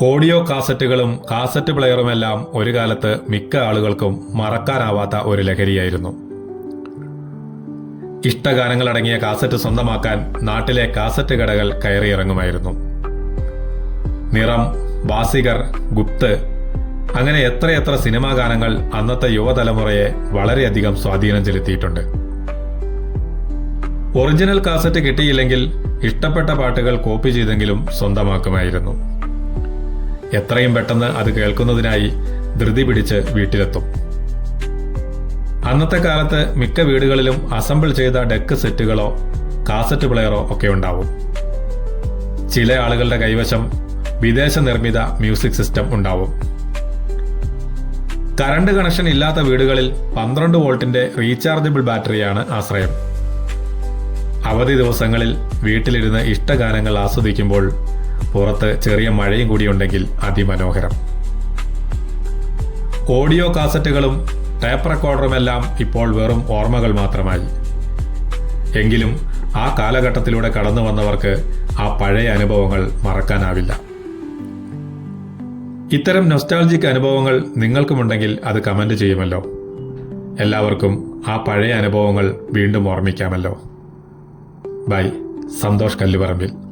Audio കാസറ്റുകളും cassette പ്ലെയറുമെല്ലാം ഒരു കാലത്ത് മിക്ക ആളുകൾക്കും മറക്കാനാവാത്ത ഒരു ലഹരിയായിരുന്നു. ഇഷ്ടഗാനങ്ങളടങ്ങിയ കാസറ്റ് സ്വന്തമാക്കാൻ നാട്ടിലെ കാസറ്റ് കടകൾ കയറിയിറങ്ങുമായിരുന്നു. നിറം, ബാസിഗർ, ഗുപ്ത്, അങ്ങനെ എത്രയെത്ര സിനിമാ ഗാനങ്ങൾ അന്നത്തെ യുവതലമുറയെ വളരെയധികം സ്വാധീനം ചെലുത്തിയിട്ടുണ്ട്. ഒറിജിനൽ കാസറ്റ് കിട്ടിയില്ലെങ്കിൽ ഇഷ്ടപ്പെട്ട പാട്ടുകൾ കോപ്പി ചെയ്തെങ്കിലും സ്വന്തമാക്കുമായിരുന്നു. എത്രയും പെട്ടെന്ന് അത് കേൾക്കുന്നതിനായി ധൃതി പിടിച്ച് വീട്ടിലെത്തും. അന്നത്തെ കാലത്ത് മിക്ക വീടുകളിലും അസംബിൾ ചെയ്ത ഡെക്ക് സെറ്റുകളോ കാസറ്റ് പ്ലെയറോ ഒക്കെ ഉണ്ടാവും. ചില ആളുകളുടെ കൈവശം വിദേശ നിർമ്മിത മ്യൂസിക് സിസ്റ്റം ഉണ്ടാവും. കറണ്ട് കണക്ഷൻ ഇല്ലാത്ത വീടുകളിൽ 12 വോൾട്ടിന്റെ റീചാർജബിൾ ബാറ്ററിയാണ് ആശ്രയം. അവധി ദിവസങ്ങളിൽ വീട്ടിലിരുന്ന് ഇഷ്ടഗാനങ്ങൾ ആസ്വദിക്കുമ്പോൾ പുറത്ത് ചെറിയ മഴയും കൂടിയുണ്ടെങ്കിൽ അതിമനോഹരം. ഓഡിയോ കാസറ്റുകളും ടേപ്പ് റെക്കോർഡറുമെല്ലാം ഇപ്പോൾ വെറും ഓർമ്മകൾ മാത്രമായി. എങ്കിലും ആ കാലഘട്ടത്തിലൂടെ കടന്നു വന്നവർക്ക് ആ പഴയ അനുഭവങ്ങൾ മറക്കാനാവില്ല. ഇത്തരം നൊസ്റ്റാൾജിക് അനുഭവങ്ങൾ നിങ്ങൾക്കുമുണ്ടെങ്കിൽ അത് കമന്റ് ചെയ്യുമല്ലോ. എല്ലാവർക്കും ആ പഴയ അനുഭവങ്ങൾ വീണ്ടും ഓർമ്മിക്കാമല്ലോ. ബൈ. സന്തോഷ് കല്ലുപറമ്പിൽ.